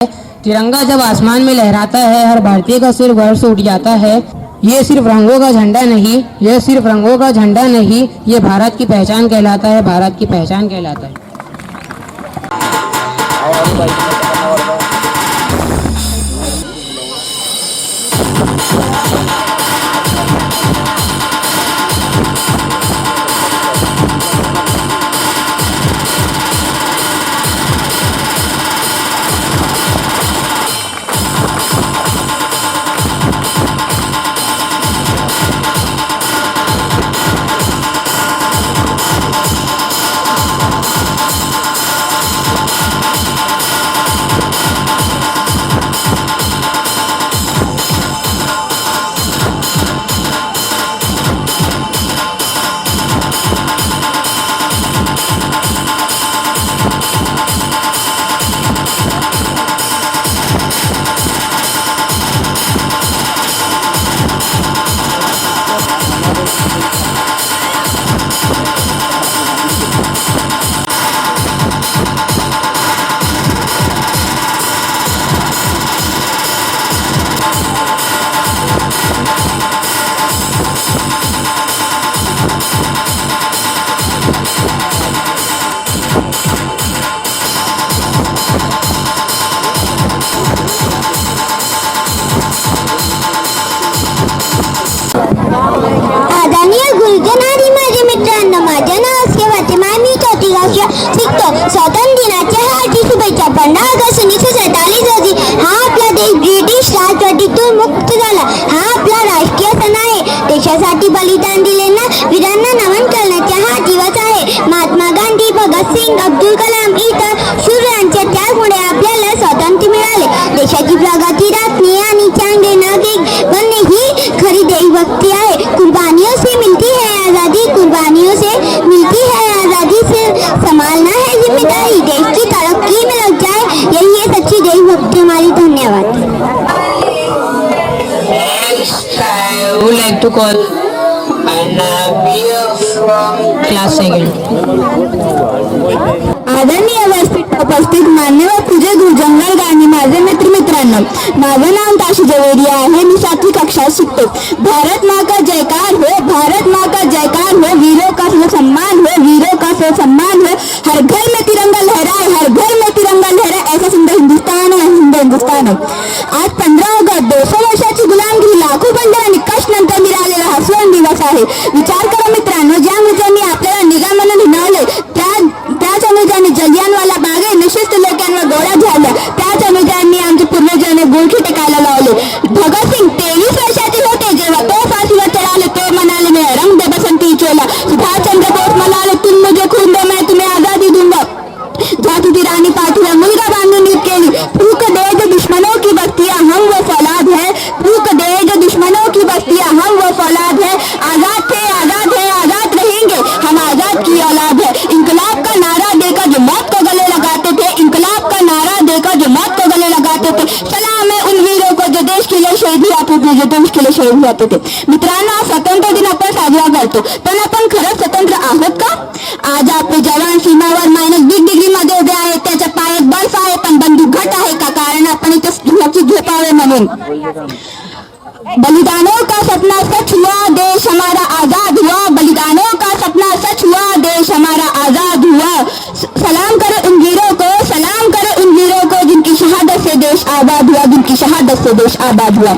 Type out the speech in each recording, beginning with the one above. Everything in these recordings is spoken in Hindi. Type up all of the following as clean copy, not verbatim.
तिरंगा जब आसमान में लहराता है हर भारतीय का सिर गर्व से उठ जाता है। ये सिर्फ रंगों का झंडा नहीं, ये सिर्फ रंगों का झंडा नहीं, ये भारत की पहचान कहलाता है, भारत की पहचान कहलाता है। स्वातंत्र्य दिनाच्या हार्दिक शुभेच्छा। 15 ऑगस्ट 1947 रोजी हा आपला देश ब्रिटिश राजवटीतून मुक्त झाला। हा आपला राष्ट्रीय सण आहे। देशासाठी बलिदान दिलेल्या वीरांना नमन करण्याचा हा दिवस आहे। महात्मा गांधी, भगतसिंग, अब्दुल कलाम इतर शूरांच्या त्यागमुळे आपल्याला स्वातंत्र्य मिळाले। देशाची प्रगती राखणे आणि चांगले नागरिक बनणे ही खरी देशभक्ती आहे। कुर्बानियों से मिलती है आज़ादी, कुर्बानियों से मिलती है आज़ादी, से संभालना है जिम्मेदारी। देश की तरक्की में लग जाए, यही है सच्ची देशभक्ति हमारी। धन्यवाद। I would like to call Anabia from class 2nd. आदरणीय उपस्थित मान्यवर पूज्य गुरुजंगल गांधी, माझे मित्रांनो, माझं नाव ताशी जवेरी आहे। मी 7वी कक्षात शिकतो। भारत माँ का जयकार हो, भारत माँ का जयकार हो, वीरों का सम्मान हो, वीरों का सम्मान हो। हर घर में तिरंगा लहराए, हर घर में तिरंगा लहराए, ऐसा सुंदर हिंदुस्तान है, सुंदर हिंदुस्तान है। आज 15 ऑगस्ट 200 वर्षाची गुलामगिरी, लाखो बंधनांनी कष्ट नंतर मिळालेला हा स्वर्ण दिवस आहे। विचार करा मित्रांनो, ज्या मुलांनी आपल्याला निघा म्हणून हिणवले, त्याच अनुजाने जलियांवाला बागे निशिस्त लोकांवर गोळ्या झाल्या, त्याच अनुजांनी आमच्या पूर्वजांनी गुळखी टेकायला लावले। भगतसिंग 23 वर्षाचे होते जेव्हा तो फाशीवर चढाले। तो म्हणाले, मैं रंग दे बसंती चोला। सुभाषचंद्र बोस म्हणाले, तुम मुझे खून दो, मैं तुम्हें आजादी दूंगा। झांसी रानी पाटीला मुलगा बांधून ईद केली। फूक दे जो दुश्मनों की बस्तियां, हम वो फौलाद है। फूक दे जो दुश्मनों की बस्तियां, हम वो फौलाद है। आजाद थे, आजाद है, आजाद रहेंगे, हम आजाद की औलाद है। इंकलाब का नारा देकर जो मौत को गले लगाते थे, इंकलाब का नारा देकर जो मौत को गले लगाते थे। सलाम है उन वीरों को जो देश के लिए शहीद जाते थे, जो देश के लिए शहीद जाते थे। मित्रांनो, स्वातंत्र्य दिन आपण साजरा करतो, पण आपण खरंच स्वतंत्र आहोत का? आज आपले जवान सीमावर -20 डिग्री मध्ये उभे आहेत, त्याच्या पायात बर्फ आहे पण बंदूक घट आहे का? कारण आपण इथे सुरक्षित झोपावे म्हणून। बलिदानों का सपना सच हुआ, देश हमारा आजाद हुआ। बलिदानों का सपना सच हुआ, देश हमारा आजाद हुआ। सलाम करो उन वीरों को, सलाम करो उन वीरों को, जिनकी शहादत से देश आबाद हुआ, जिनकी शहादत से देश आबाद हुआ।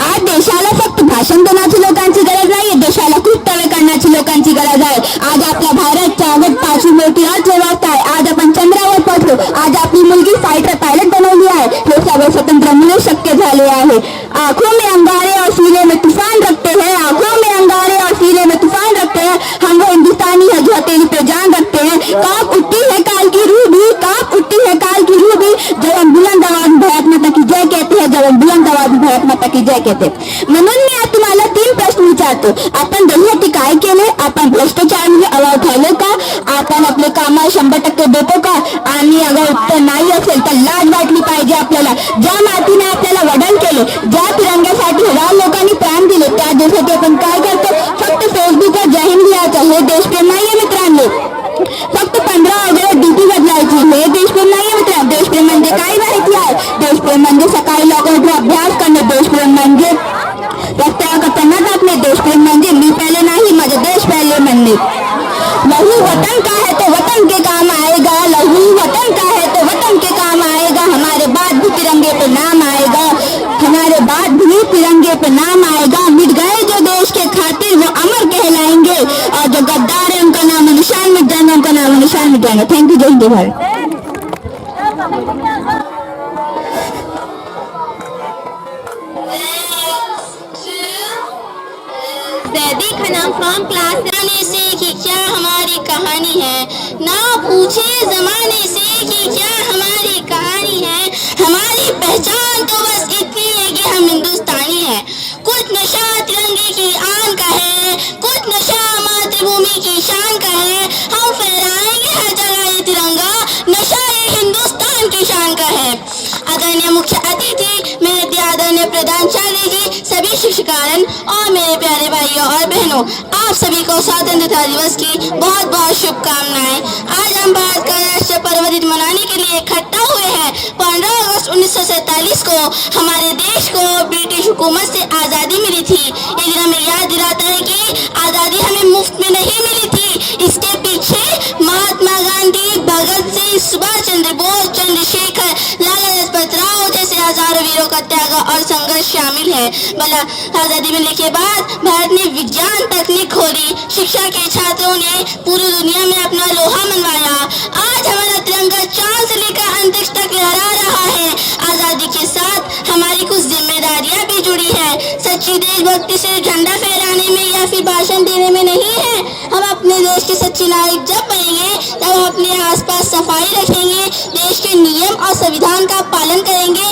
आज देशाला फक्त भाषण देण्याची लोकांची गरज नाही, देशाला कृत्य करण्याची लोकांची गरज आहे। आज आपला भारत जगात 5वी मोठी अर्थव्यवस्था आहे। आज आपण चंद्रावर पोहोचलो। आज आपली मुलगी फायटर पायलट बनवली आहे। हे सगळं स्वतंत्रमुळे शक्य झाले आहे। आंखों में अंगारे और सीने में तूफान रखते हैं, आंखों में अंगारे और सीने में तूफान रखते हैं। हम वो हिंदुस्तानी है जो हथेली पे जान रखते हैं। कांप उठती है काल की रूह भी, कांप उठती है काल की रूह भी, जब हम बुलंद आवाज में भारत माता की जय कहते हैं, जब हम बुलंद आवाज में भारत माता की जय कहते हैं। म्हणून मी आज तुम्हाला 3 प्रश्न विचारतो। आपण देशासाठी काय केले? आपण भ्रष्टाचार म्हणजे अभाव ठेवले का? आपण आपले कामाला 100% देतो का? आणि अगर उत्तर नाही असेल तर लाज वाटली पाहिजे आपल्याला। ज्या मातीने आपल्याला वडण केले, ज्या तिरंग्यासाठी हजार लोकांनी प्राण दिले, त्या देशासाठी आपण काय करतो? फक्त फेसबुकवर जय हिंद लिहायचं, हे देशप्रेम नाहीये मित्रांनो। फक्त 15 ऑगस्ट ड्युटी बदलायची, हे देशप्रेम नाहीये मित्रांनो। देशप्रेम म्हणजे सकाळी माहिती आहे. देशप्रेम म्हणजे सकाळी लवकर उठून अभ्यास करणे, देशप्रेम म्हणजे रस्त्यावर करताना टाकणे, देशप्रेम म्हणजे मी पहले नहीं माझा देश पहले म्हणणे. लहू वतन का है तो वतन के काम आएगा, लहू वतन का है तो वतन के काम आएगा, हमारे बाद भी तिरंगे पे नाम आएगा, हमारे बाद भी तिरंगे पे नाम आएगा. मिट गए जो देश के खातिर वो अमर कहलाएंगे, और जो गद्दार है उनका नाम निशान मिट जाएगा, उनका नाम निशान मिट जाएगा. Thank you. जय हिंद भारत. जैदी खनम फ्रॉम क्लास जाने से कि क्या हमारी कहानी है, ना पूछे जमाने से कि क्या हमारी कहानी है, हमारी पहचान तो बस इतनी है कि हम हिंदुस्तानी हैं. कुछ नशा तिरंगे की आन का है, कुछ नशा मातृभूमि की शान का है, हम फहराएंगे हर जगह ये तिरंगा, नशा ये हिंदुस्तान की शान का है. आदरणीय मुख्य अतिथि मेरे आदरणीय प्रधानाचार्य जी, सभी शिक्षकगण और मेरे प्यारे भाइयों और बहनों, आप सभी को स्वतंत्रता दिवस की बहुत बहुत शुभकामनाएं. आज हम भारत का राष्ट्रीय पर्व दिन मनाने के लिए इकट्ठा हुए हैं. 15 अगस्त 1947 को हमारे देश को ब्रिटिश हुकूमत से आज़ादी मिली थी. ये दिन हमें याद दिलाता है कि आज़ादी हमें मुफ्त में नहीं मिली थी. इसके पीछे महात्मा गांधी, भगत सिंह, सुभाष चंद्र बोस, चंद्रशेखर, लाला लाजपत राय जैसे हजारों वीरों का त्याग और संघर्ष शामिल है. भला आजादी मिलने के बाद भारत ने विज्ञान तकनीक खोली, शिक्षा के छात्रों ने पूरी दुनिया में अपना लोहा मनवाया. आज हमारा तिरंगा चांद से लेकर अंतरिक्ष तक लहरा रहा है. आजादी के साथ हमारी कुछ जिम्मेदारियां भी जुड़ी है. सच्ची देशभक्ति से झंडा फहराने में या फिर भाषण देने में नहीं है. हम अपने देश के सच्चे नागरिक जब बनेंगे तब हम अपने आसपास सफाई रखेंगे, देश के नियम और संविधान का पालन करेंगे,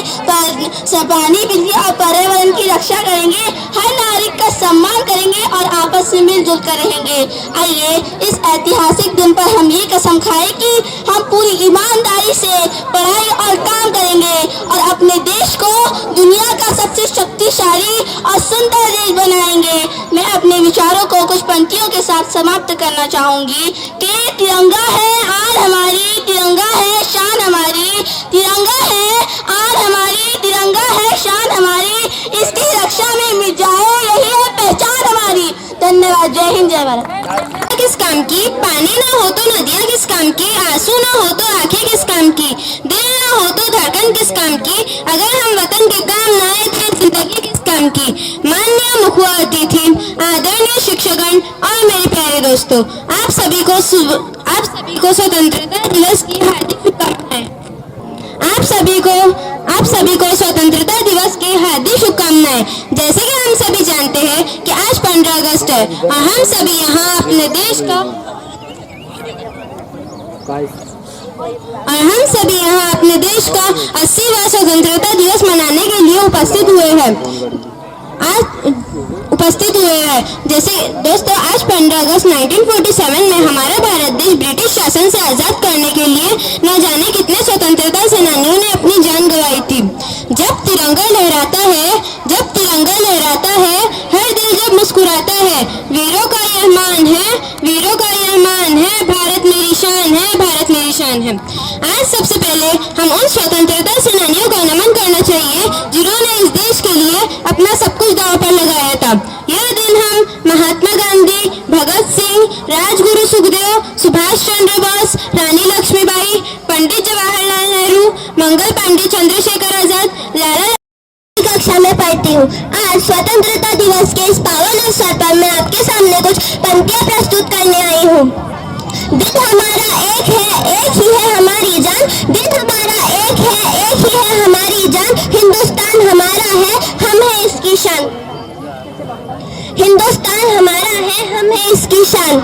पानी, बिजली और पर्यावरण की रक्षा करेंगे, हर नागरिक का सम्मान करेंगे और आपस में मिलजुल कर रहेंगे. आइए इस ऐतिहासिक दिन पर हम ये कसम खाएं कि हम पूरी ईमानदारी से पढ़ाई और काम करेंगे और अपने देश को दुनिया का सबसे शक्तिशाली और सुंदर देश बनाएंगे. मैं अपने विचारों को कुछ पंक्तियों के साथ समाप्त करना चाहूंगी कि तिरंगा है आज हमारी, तिरंगा है शान हमारी, तिरंगा है आज हमारी, तिरंगा है शान हमारी, इसकी रक्षा में मिट जाए यही है पहचान हमारी. धन्यवाद. जय हिंद, जय भारत. किस काम की, पानी ना हो तो नदियाँ किस काम की, आंसू ना हो तो आंखें किस काम की, दिल ना हो तो धड़कन किस काम की, अगर हम वतन के काम ना आए तो जिंदगी किस काम की. माननीय मुख्य अतिथि, आदरणीय शिक्षकगण और मेरे प्यारे दोस्तों, आप सभी को स्वतंत्रता दिवस की हार्दिक शुभकामनाएं. आप सभी को स्वतंत्रता दिवस की हार्दिक शुभकामनाएं. जैसे कि हम सभी जानते हैं कि आज 15 अगस्त है और हम सभी यहाँ अपने देश का 80वां स्वतंत्रता दिवस मनाने के लिए उपस्थित हुए हैं. जैसे दोस्तों, आज 15 अगस्त 1947 में हमारा भारत देश ब्रिटिश शासन से आजाद करने के लिए न जाने कितने स्वतंत्रता सेनानियों ने अपनी जान गंवाई थी. जब तिरंगा लहराता है, हर दिल जब मुस्कुराता है, वीरों का यह मान है, भारत मेरी शान है, भारत मेरी शान है. आज सबसे पहले हम उन स्वतंत्रता सेनानियों को नमन करना चाहिए जिन्होंने इस देश के लिए अपना सब कुछ दांव पर लगाया था. यह दिन हम महात्मा गांधी, भगत सिंह, राजगुरु सुखदेव, सुभाष चंद्र बोस, रानी लक्ष्मीबाई, पंडित जवाहरलाल नेहरू, मंगल पांडे, चंद्रशेखर आजाद, लाला कक्षा में पढ़ती हूँ. आज स्वतंत्रता दिवस के इस पावन अवसर पर मैं आपके सामने कुछ पंक्तियाँ प्रस्तुत करने आई हूँ. दिल हमारा एक है, एक ही है हमारी जान, दिल हमारा एक है, एक ही है हमारी जान, हिंदुस्तान हमारा है, हम है इसकी शान. हिंदुस्तान हमारा है, हम है इसकी शान.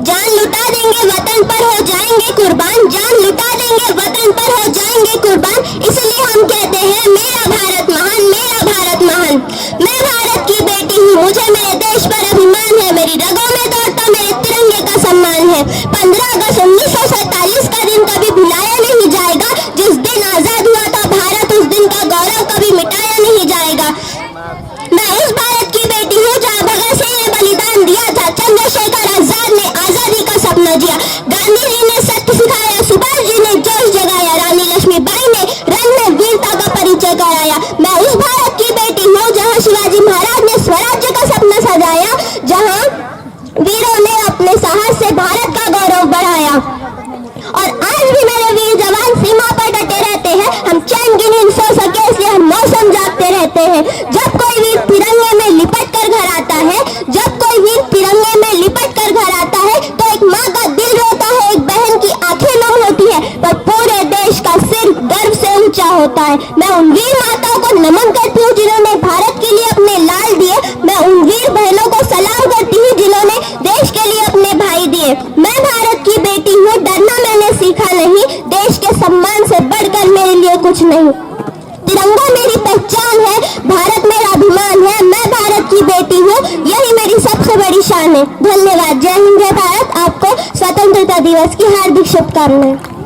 जान लुटा देंगे वतन पर हो जाएंगे कुर्बान, जान लुटा देंगे वतन पर हो जाएंगे कुर्बान, इसलिए हम कहते हैं मेरा भारत महान, मेरा भारत महान. मैं भारत की बेटी हूँ, मुझे मेरे देश पर अभिमान है, मेरी रगों में दौड़ता मेरे तिरंगे का सम्मान है. 15 अगस्त 1947 का दिन कभी भुलाया नहीं जाएगा. जिस दिन आजाद हुआ था भारत, उस दिन का गौरव कभी मिटाया नहीं जाएगा. मैं उस भारत की बेटी हूँ जहाँ भगत सिंह ने बलिदान दिया था, चंद्रशेखर आजाद ने आजादी का सपना जिया, गांधी जी ने सत्य सिखाया, सुभाष जी ने जोश जगाया, रानी जहां वीरों ने अपने साहस से भारत का गौरव बढ़ाया। और आज भी मेरे वीर जवान सीमा पर डटे रहते हैं। हम चैन की नींद सो सके इसलिए हम मौसम जागते रहते हैं। जब कोई वीर तिरंगे में लिपट कर घर आता है, जब कोई वीर तिरंगे में लिपट कर घर आता है, तो एक माँ का दिल रोता है, एक बहन की आंखें नम होती है, पर पूरे देश का सिर गर्व से ऊंचा होता है। मैं उन वीर माताओं को नमन करती हूँ जिन्होंने भारत के लिए अपने लाल दिए। मैं उन वीर बहनों को सलाम करती हूँ जिन्होंने देश के लिए अपने भाई दिए। मैं भारत की बेटी हूँ, डरना मैंने सीखा नहीं, देश के सम्मान से बढ़कर मेरे लिए कुछ नहीं। तिरंगा मेरी पहचान है, भारत मेरा अभिमान है, मैं भारत की बेटी हूँ, यही मेरी सबसे बड़ी शान है। धन्यवाद। जय हिंद, जय भारत। आपको स्वतंत्रता दिवस की हार्दिक शुभकामनाएं।